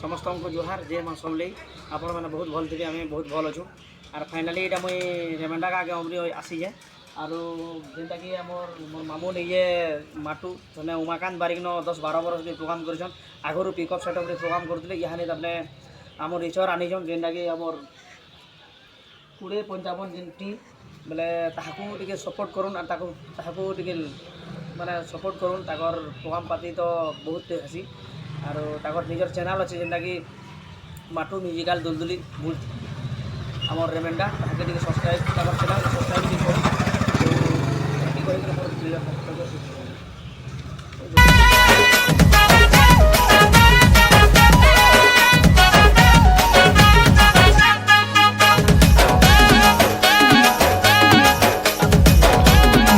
समस्त को जुहार जय माँ समलेई आपण मैंने बहुत भल थे आम बहुत भल अच्छु आर फाइनाली यहाँ मुई रेमेंडा आगे अमरी आसी जाए आरो जेनटा कि मोर मामू निजे माटू मैंने उमाकांत बारिक न 10-12 बरस भी प्रोग्राम कर आगुरी पिकअप सेटअप प्रोग्राम करते यहाँ तमें आम रिचर आनीछन जेनटा कि आमर 20-55 जेन टीम बोले ताकू सपोर्ट करूँ माने सपोर्ट करूँ प्रोग्राम पाती तो बहुत हेसी और निजर चैनल अच्छे जेनटा कि माटू म्यूजिकल दुलदुली बुल आमर रेमेंडा ताके सब्सक्राइब चैनल सब्सक्राइब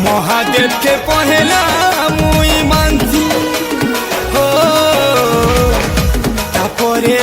महादेव के पहला मुई मानती हो तापरे